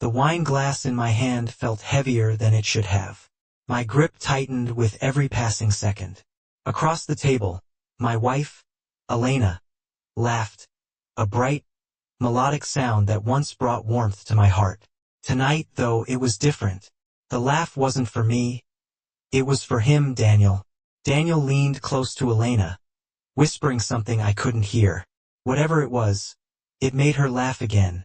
The wine glass in my hand felt heavier than it should have. My grip tightened with every passing second. Across the table, my wife, Elena, laughed, a bright, melodic sound that once brought warmth to my heart. Tonight, though, it was different. The laugh wasn't for me. It was for him, Daniel. Daniel leaned close to Elena, whispering something I couldn't hear. Whatever it was, it made her laugh again.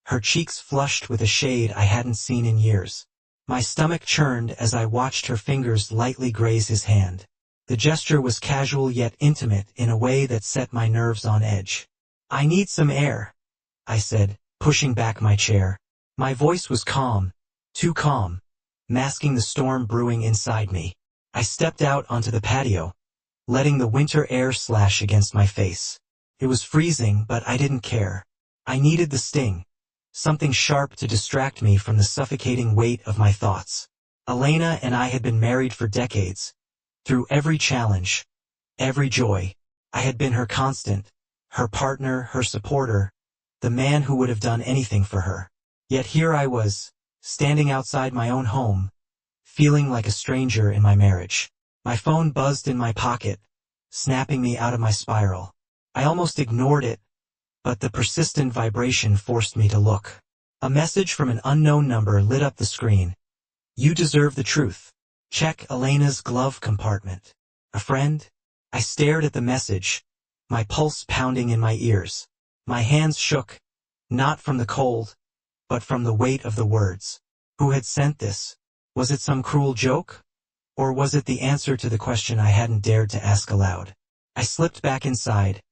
Her cheeks flushed with a shade I hadn't seen in years. My stomach churned as I watched her fingers lightly graze his hand. The gesture was casual yet intimate in a way that set my nerves on edge. "I need some air," I said, pushing back my chair. My voice was calm, too calm, masking the storm brewing inside me. I stepped out onto the patio, letting the winter air slash against my face. It was freezing, but I didn't care. I needed the sting, something sharp to distract me from the suffocating weight of my thoughts. Elena and I had been married for decades. Through every challenge, every joy, I had been her constant, her partner, her supporter, the man who would have done anything for her. Yet here I was, standing outside my own home, feeling like a stranger in my marriage. My phone buzzed in my pocket, snapping me out of my spiral. I almost ignored it, but the persistent vibration forced me to look. A message from an unknown number lit up the screen. "You deserve the truth. Check Elena's glove compartment." A friend? I stared at the message, my pulse pounding in my ears. My hands shook, not from the cold, but from the weight of the words. Who had sent this? Was it some cruel joke? Or was it the answer to the question I hadn't dared to ask aloud? I slipped back inside,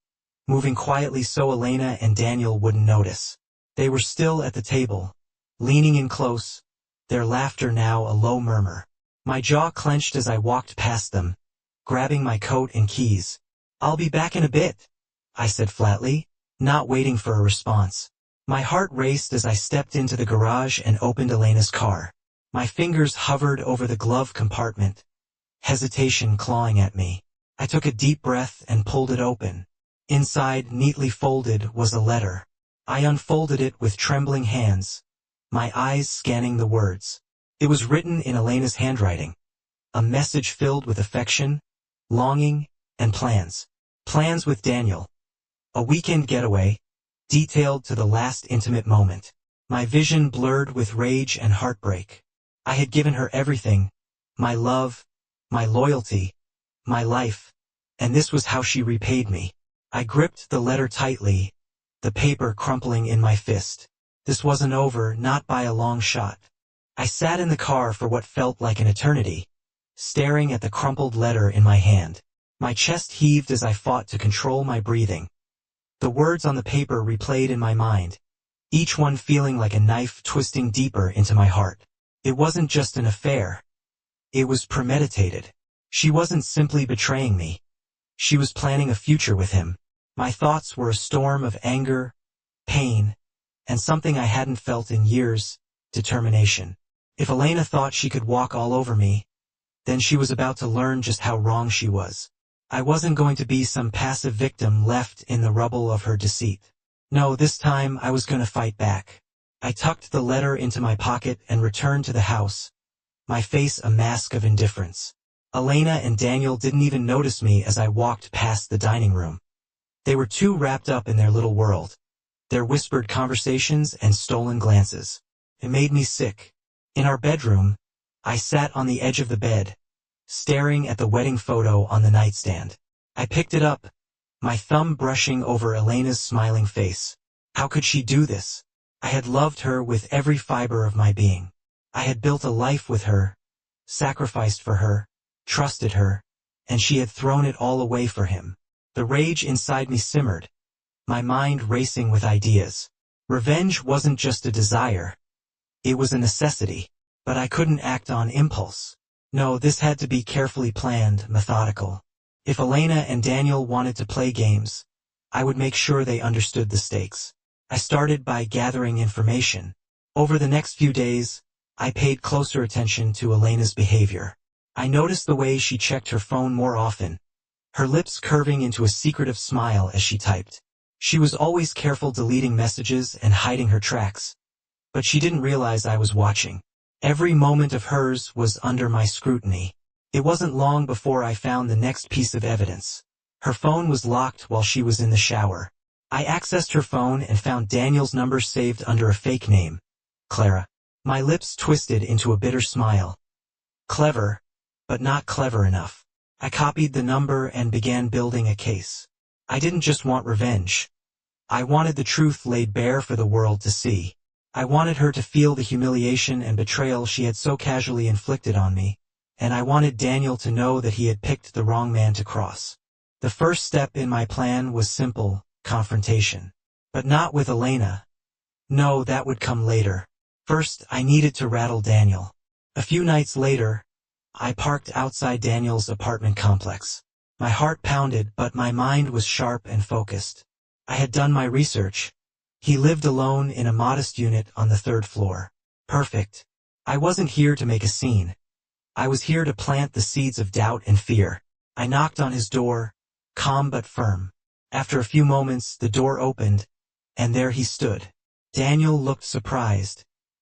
moving quietly so Elena and Daniel wouldn't notice. They were still at the table, leaning in close, their laughter now a low murmur. My jaw clenched as I walked past them, grabbing my coat and keys. "I'll be back in a bit," I said flatly, not waiting for a response. My heart raced as I stepped into the garage and opened Elena's car. My fingers hovered over the glove compartment, hesitation clawing at me. I took a deep breath and pulled it open. Inside, neatly folded, was a letter. I unfolded it with trembling hands, my eyes scanning the words. It was written in Elena's handwriting. A message filled with affection, longing, and plans. Plans with Daniel. A weekend getaway, detailed to the last intimate moment. My vision blurred with rage and heartbreak. I had given her everything, my love, my loyalty, my life, and this was how she repaid me. I gripped the letter tightly, the paper crumpling in my fist. This wasn't over, not by a long shot. I sat in the car for what felt like an eternity, staring at the crumpled letter in my hand. My chest heaved as I fought to control my breathing. The words on the paper replayed in my mind, each one feeling like a knife twisting deeper into my heart. It wasn't just an affair. It was premeditated. She wasn't simply betraying me. She was planning a future with him. My thoughts were a storm of anger, pain, and something I hadn't felt in years, determination. If Elena thought she could walk all over me, then she was about to learn just how wrong she was. I wasn't going to be some passive victim left in the rubble of her deceit. No, this time I was going to fight back. I tucked the letter into my pocket and returned to the house, my face a mask of indifference. Elena and Daniel didn't even notice me as I walked past the dining room. They were too wrapped up in their little world, their whispered conversations and stolen glances. It made me sick. In our bedroom, I sat on the edge of the bed, staring at the wedding photo on the nightstand. I picked it up, my thumb brushing over Elena's smiling face. How could she do this? I had loved her with every fiber of my being. I had built a life with her, sacrificed for her, trusted her, and she had thrown it all away for him. The rage inside me simmered, my mind racing with ideas. Revenge wasn't just a desire. It was a necessity, but I couldn't act on impulse. No, this had to be carefully planned, methodical. If Elena and Daniel wanted to play games, I would make sure they understood the stakes. I started by gathering information. Over the next few days, I paid closer attention to Elena's behavior. I noticed the way she checked her phone more often, her lips curving into a secretive smile as she typed. She was always careful deleting messages and hiding her tracks. but she didn't realize I was watching. Every moment of hers was under my scrutiny. It wasn't long before I found the next piece of evidence. Her phone was locked while she was in the shower. I accessed her phone and found Daniel's number saved under a fake name, Clara. My lips twisted into a bitter smile. Clever, but not clever enough. I copied the number and began building a case. I didn't just want revenge. I wanted the truth laid bare for the world to see. I wanted her to feel the humiliation and betrayal she had so casually inflicted on me, and I wanted Daniel to know that he had picked the wrong man to cross. The first step in my plan was simple: confrontation. But not with Elena. No, that would come later. First, I needed to rattle Daniel. A few nights later, I parked outside Daniel's apartment complex. My heart pounded, but my mind was sharp and focused. I had done my research. He lived alone in a modest unit on the 3rd floor. Perfect. I wasn't here to make a scene. I was here to plant the seeds of doubt and fear. I knocked on his door, calm but firm. After a few moments, the door opened, and there he stood. Daniel looked surprised,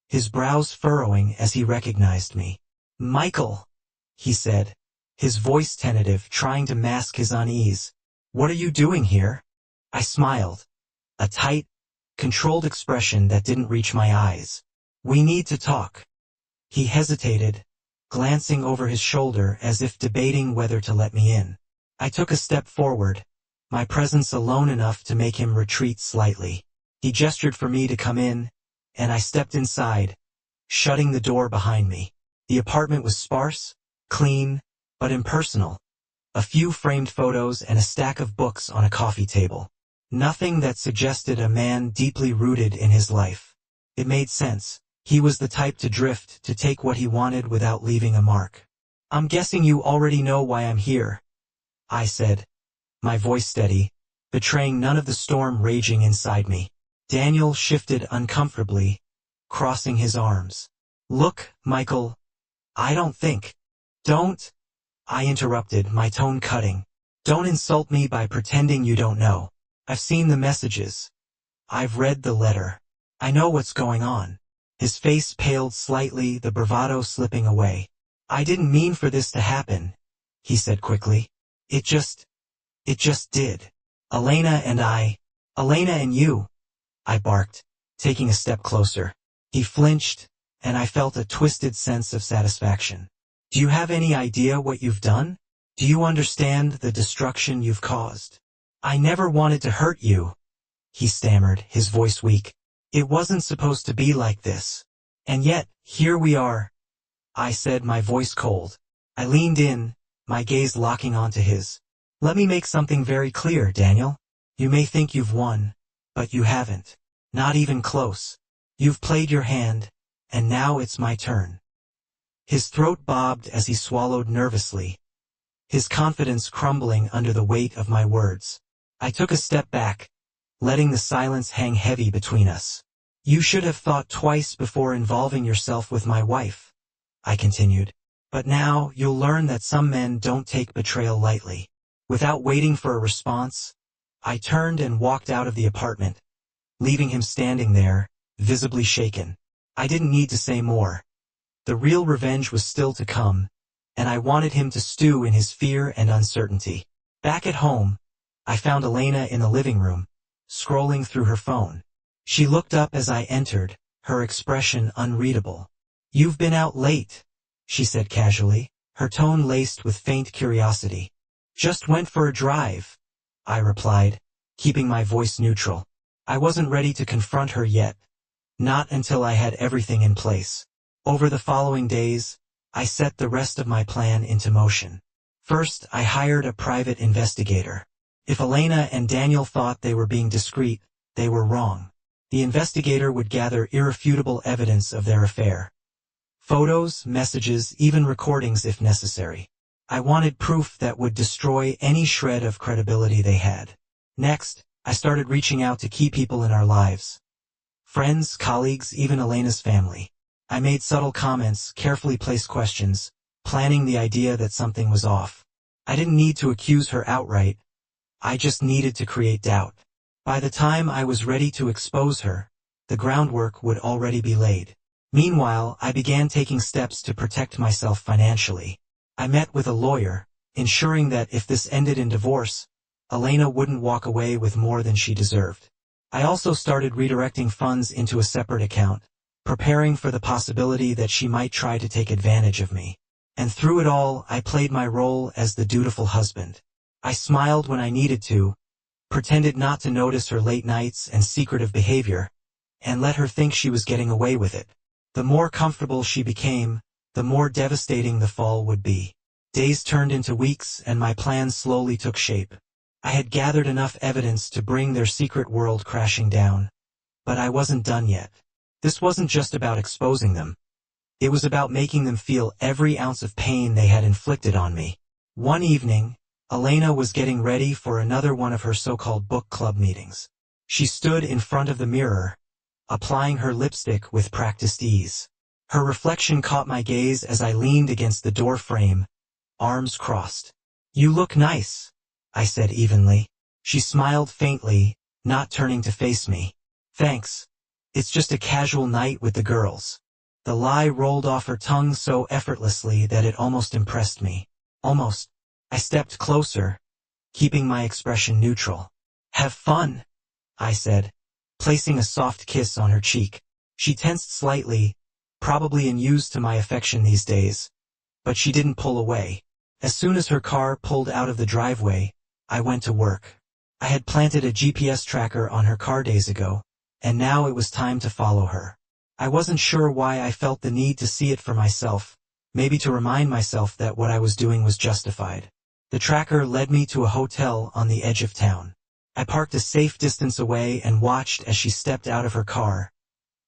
his brows furrowing as he recognized me. "Michael," he said, his voice tentative, trying to mask his unease. "What are you doing here?" I smiled, a tight, controlled expression that didn't reach my eyes. "We need to talk." He hesitated, glancing over his shoulder as if debating whether to let me in. I took a step forward, my presence alone enough to make him retreat slightly. He gestured for me to come in, and I stepped inside, shutting the door behind me. The apartment was sparse, clean, but impersonal. A few framed photos and a stack of books on a coffee table. Nothing that suggested a man deeply rooted in his life. It made sense. He was the type to drift, to take what he wanted without leaving a mark. "I'm guessing you already know why I'm here," I said, my voice steady, betraying none of the storm raging inside me. Daniel shifted uncomfortably, crossing his arms. "Look, Michael, I don't think." "Don't," I interrupted, my tone cutting. "Don't insult me by pretending you don't know. I've seen the messages. I've read the letter. I know what's going on." His face paled slightly, the bravado slipping away. "I didn't mean for this to happen," he said quickly. It just did. Elena and you," I barked, taking a step closer. He flinched, and I felt a twisted sense of satisfaction. "Do you have any idea what you've done? Do you understand the destruction you've caused?" "I never wanted to hurt you," he stammered, his voice weak. "It wasn't supposed to be like this. And yet, here we are," I said, my voice cold. I leaned in, my gaze locking onto his. "Let me make something very clear, Daniel. You may think you've won, but you haven't. Not even close. You've played your hand, and now it's my turn." His throat bobbed as he swallowed nervously, his confidence crumbling under the weight of my words. I took a step back, letting the silence hang heavy between us. "You should have thought twice before involving yourself with my wife," I continued. "But now you'll learn that some men don't take betrayal lightly." Without waiting for a response, I turned and walked out of the apartment, leaving him standing there, visibly shaken. I didn't need to say more. The real revenge was still to come, and I wanted him to stew in his fear and uncertainty. Back at home, I found Elena in the living room, scrolling through her phone. She looked up as I entered, her expression unreadable. "You've been out late," she said casually, her tone laced with faint curiosity. "Just went for a drive," I replied, keeping my voice neutral. I wasn't ready to confront her yet, not until I had everything in place. Over the following days, I set the rest of my plan into motion. First, I hired a private investigator. If Elena and Daniel thought they were being discreet, they were wrong. The investigator would gather irrefutable evidence of their affair. Photos, messages, even recordings if necessary. I wanted proof that would destroy any shred of credibility they had. Next, I started reaching out to key people in our lives. Friends, colleagues, even Elena's family. I made subtle comments, carefully placed questions, planning the idea that something was off. I didn't need to accuse her outright. I just needed to create doubt. By the time I was ready to expose her, the groundwork would already be laid. Meanwhile, I began taking steps to protect myself financially. I met with a lawyer, ensuring that if this ended in divorce, Elena wouldn't walk away with more than she deserved. I also started redirecting funds into a separate account, preparing for the possibility that she might try to take advantage of me. And through it all, I played my role as the dutiful husband. I smiled when I needed to, pretended not to notice her late nights and secretive behavior, and let her think she was getting away with it. The more comfortable she became, the more devastating the fall would be. Days turned into weeks and my plans slowly took shape. I had gathered enough evidence to bring their secret world crashing down. But I wasn't done yet. This wasn't just about exposing them. It was about making them feel every ounce of pain they had inflicted on me. One evening, Elena was getting ready for another one of her so-called book club meetings. She stood in front of the mirror, applying her lipstick with practiced ease. Her reflection caught my gaze as I leaned against the door frame, arms crossed. "You look nice," I said evenly. She smiled faintly, not turning to face me. "Thanks. It's just a casual night with the girls." The lie rolled off her tongue so effortlessly that it almost impressed me. Almost. I stepped closer, keeping my expression neutral. "Have fun," I said, placing a soft kiss on her cheek. She tensed slightly, probably unused to my affection these days, but she didn't pull away. As soon as her car pulled out of the driveway, I went to work. I had planted a GPS tracker on her car days ago, and now it was time to follow her. I wasn't sure why I felt the need to see it for myself, maybe to remind myself that what I was doing was justified. The tracker led me to a hotel on the edge of town. I parked a safe distance away and watched as she stepped out of her car,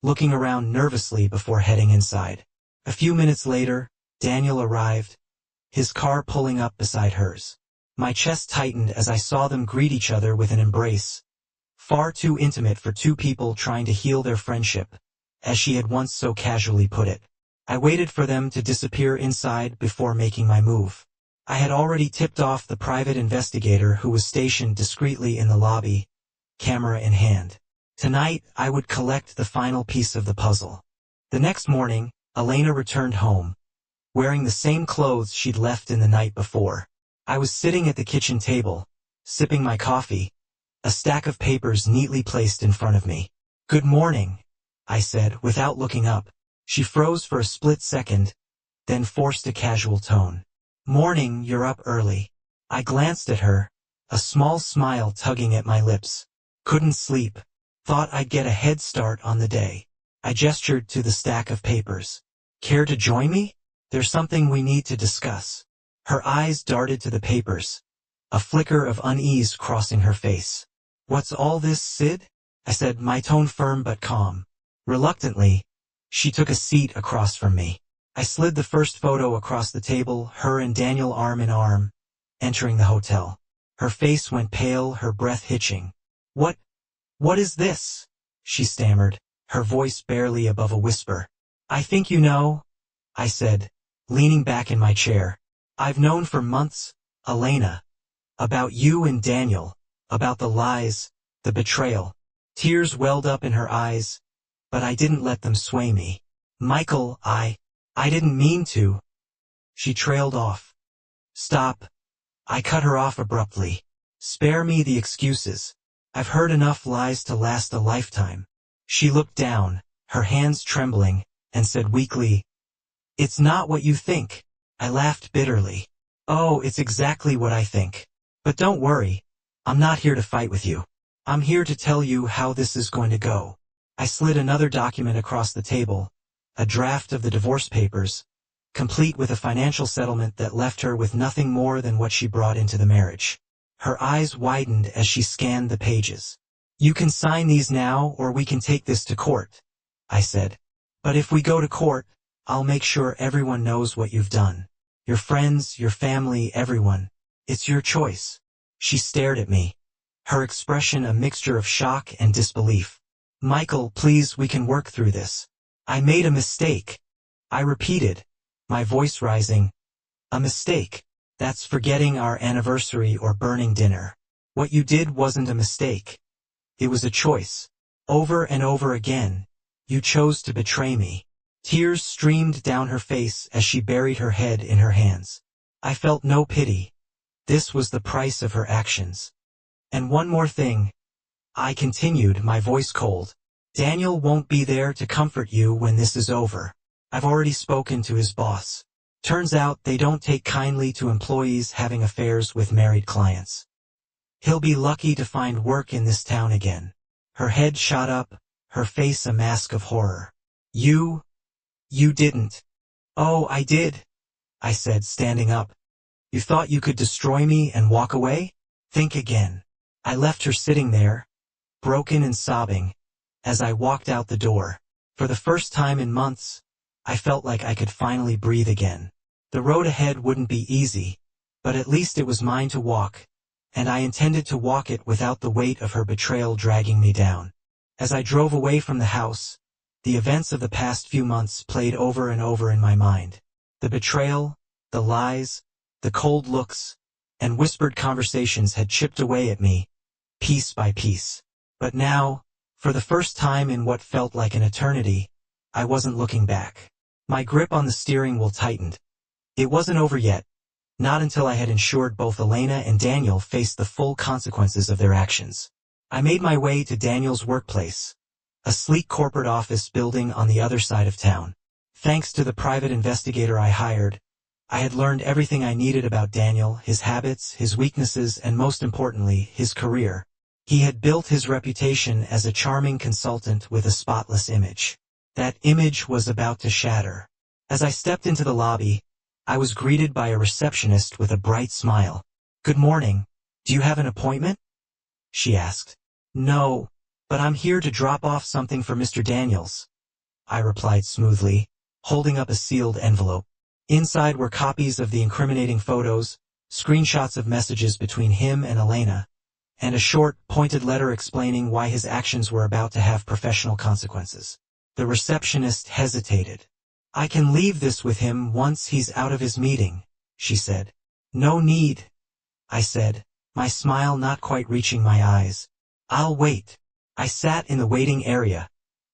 looking around nervously before heading inside. A few minutes later, Daniel arrived, his car pulling up beside hers. My chest tightened as I saw them greet each other with an embrace, far too intimate for two people trying to heal their friendship, as she had once so casually put it. I waited for them to disappear inside before making my move. I had already tipped off the private investigator who was stationed discreetly in the lobby, camera in hand. Tonight, I would collect the final piece of the puzzle. The next morning, Elena returned home, wearing the same clothes she'd left in the night before. I was sitting at the kitchen table, sipping my coffee, a stack of papers neatly placed in front of me. "Good morning," I said, without looking up. She froze for a split second, then forced a casual tone. "Morning, you're up early." I glanced at her, a small smile tugging at my lips. "Couldn't sleep. Thought I'd get a head start on the day." I gestured to the stack of papers. "Care to join me? There's something we need to discuss." Her eyes darted to the papers, a flicker of unease crossing her face. "What's all this, Sid?" I said, my tone firm but calm. Reluctantly, she took a seat across from me. I slid the first photo across the table, her and Daniel arm in arm, entering the hotel. Her face went pale, her breath hitching. What is this?" she stammered, her voice barely above a whisper. "I think you know," I said, leaning back in my chair. "I've known for months, Elena. About you and Daniel, about the lies, the betrayal." Tears welled up in her eyes, but I didn't let them sway me. "Michael, I didn't mean to." She trailed off. "Stop." I cut her off abruptly. "Spare me the excuses. I've heard enough lies to last a lifetime." She looked down, her hands trembling, and said weakly, "It's not what you think." I laughed bitterly. "Oh, it's exactly what I think. But don't worry, I'm not here to fight with you. I'm here to tell you how this is going to go." I slid another document across the table, a draft of the divorce papers, complete with a financial settlement that left her with nothing more than what she brought into the marriage. Her eyes widened as she scanned the pages. "You can sign these now or we can take this to court," I said. "But if we go to court, I'll make sure everyone knows what you've done. Your friends, your family, everyone. It's your choice." She stared at me, her expression a mixture of shock and disbelief. "Michael, please, we can work through this. I made a mistake," I repeated, my voice rising. "A mistake? That's forgetting our anniversary or burning dinner. What you did wasn't a mistake. It was a choice." Over and over again, you chose to betray me. Tears streamed down her face as she buried her head in her hands. I felt no pity. This was the price of her actions. And one more thing, I continued, my voice cold. Daniel won't be there to comfort you when this is over. I've already spoken to his boss. Turns out they don't take kindly to employees having affairs with married clients. He'll be lucky to find work in this town again. Her head shot up, her face a mask of horror. You didn't. Oh, I did, I said, standing up. You thought you could destroy me and walk away? Think again. I left her sitting there, broken and sobbing, as I walked out the door. For the first time in months, I felt like I could finally breathe again. The road ahead wouldn't be easy, but at least it was mine to walk, and I intended to walk it without the weight of her betrayal dragging me down. As I drove away from the house, the events of the past few months played over and over in my mind. The betrayal, the lies, the cold looks, and whispered conversations had chipped away at me, piece by piece. But now, for the first time in what felt like an eternity, I wasn't looking back. My grip on the steering wheel tightened. It wasn't over yet, not until I had ensured both Elena and Daniel faced the full consequences of their actions. I made my way to Daniel's workplace, a sleek corporate office building on the other side of town. Thanks to the private investigator I hired, I had learned everything I needed about Daniel, his habits, his weaknesses, and most importantly, his career. He had built his reputation as a charming consultant with a spotless image. That image was about to shatter. As I stepped into the lobby, I was greeted by a receptionist with a bright smile. "Good morning. Do you have an appointment?" she asked. "No, but I'm here to drop off something for Mr. Daniels," I replied smoothly, holding up a sealed envelope. Inside were copies of the incriminating photos, screenshots of messages between him and Elena, and a short, pointed letter explaining why his actions were about to have professional consequences. The receptionist hesitated. "I can leave this with him once he's out of his meeting," she said. "No need," I said, my smile not quite reaching my eyes. "I'll wait." I sat in the waiting area,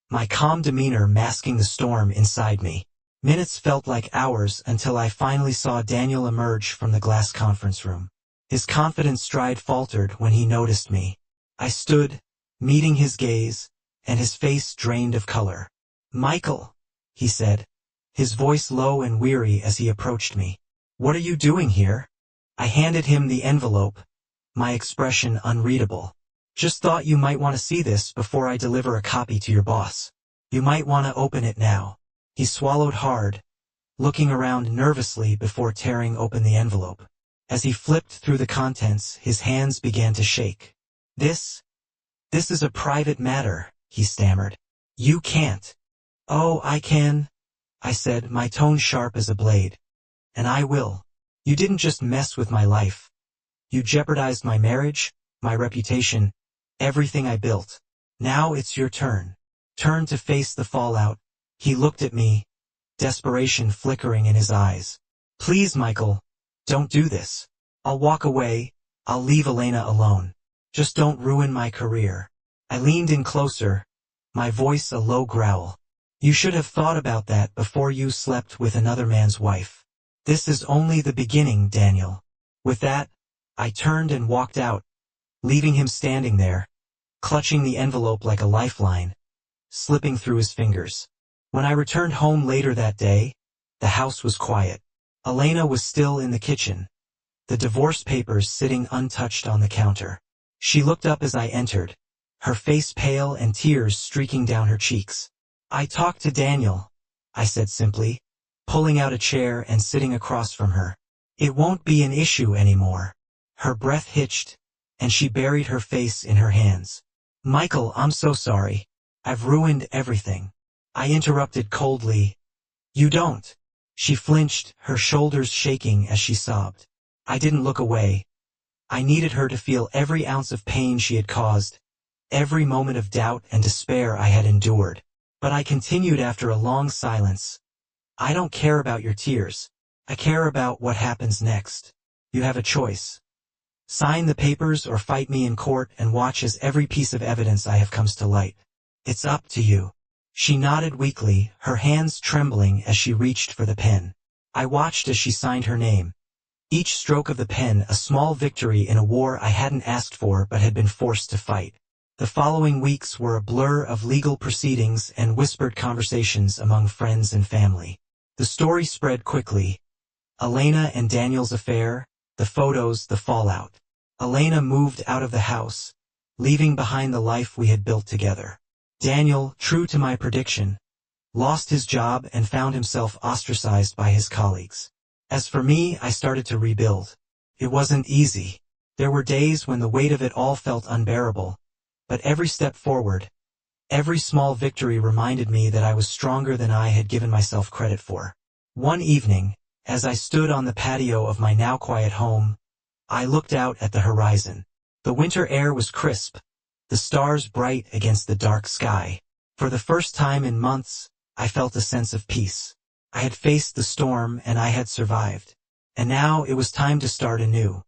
my calm demeanor masking the storm inside me. Minutes felt like hours until I finally saw Daniel emerge from the glass conference room. His confident stride faltered when he noticed me. I stood, meeting his gaze, and his face drained of color. "Michael," he said, his voice low and weary as he approached me. "What are you doing here?" I handed him the envelope, my expression unreadable. "Just thought you might want to see this before I deliver a copy to your boss. You might want to open it now." He swallowed hard, looking around nervously before tearing open the envelope. As he flipped through the contents, his hands began to shake. This is a private matter," he stammered. "You can't." "Oh, I can," I said, my tone sharp as a blade. "And I will. You didn't just mess with my life. You jeopardized my marriage, my reputation, everything I built. Now it's your turn. Turn to face the fallout." He looked at me, desperation flickering in his eyes. "Please, Michael, don't do this. I'll walk away, I'll leave Elena alone. Just don't ruin my career." I leaned in closer, my voice a low growl. "You should have thought about that before you slept with another man's wife. This is only the beginning, Daniel." With that, I turned and walked out, leaving him standing there, clutching the envelope like a lifeline, slipping through his fingers. When I returned home later that day, the house was quiet. Elena was still in the kitchen, the divorce papers sitting untouched on the counter. She looked up as I entered, her face pale and tears streaking down her cheeks. "I talked to Daniel," I said simply, pulling out a chair and sitting across from her. "It won't be an issue anymore." Her breath hitched, and she buried her face in her hands. "Michael, I'm so sorry. I've ruined everything." I interrupted coldly. "You don't." She flinched, her shoulders shaking as she sobbed. I didn't look away. I needed her to feel every ounce of pain she had caused, every moment of doubt and despair I had endured. But I continued after a long silence. "I don't care about your tears. I care about what happens next. You have a choice. Sign the papers or fight me in court and watch as every piece of evidence I have comes to light." It's up to you. She nodded weakly, her hands trembling as she reached for the pen. I watched as she signed her name. Each stroke of the pen a small victory in a war I hadn't asked for but had been forced to fight. The following weeks were a blur of legal proceedings and whispered conversations among friends and family. The story spread quickly. Elena and Daniel's affair, the photos, the fallout. Elena moved out of the house, leaving behind the life we had built together. Daniel, true to my prediction, lost his job and found himself ostracized by his colleagues. As for me, I started to rebuild. It wasn't easy. There were days when the weight of it all felt unbearable, but every step forward, every small victory reminded me that I was stronger than I had given myself credit for. One evening, as I stood on the patio of my now quiet home, I looked out at the horizon. The winter air was crisp, the stars bright against the dark sky. For the first time in months, I felt a sense of peace. I had faced the storm and I had survived. And now it was time to start anew.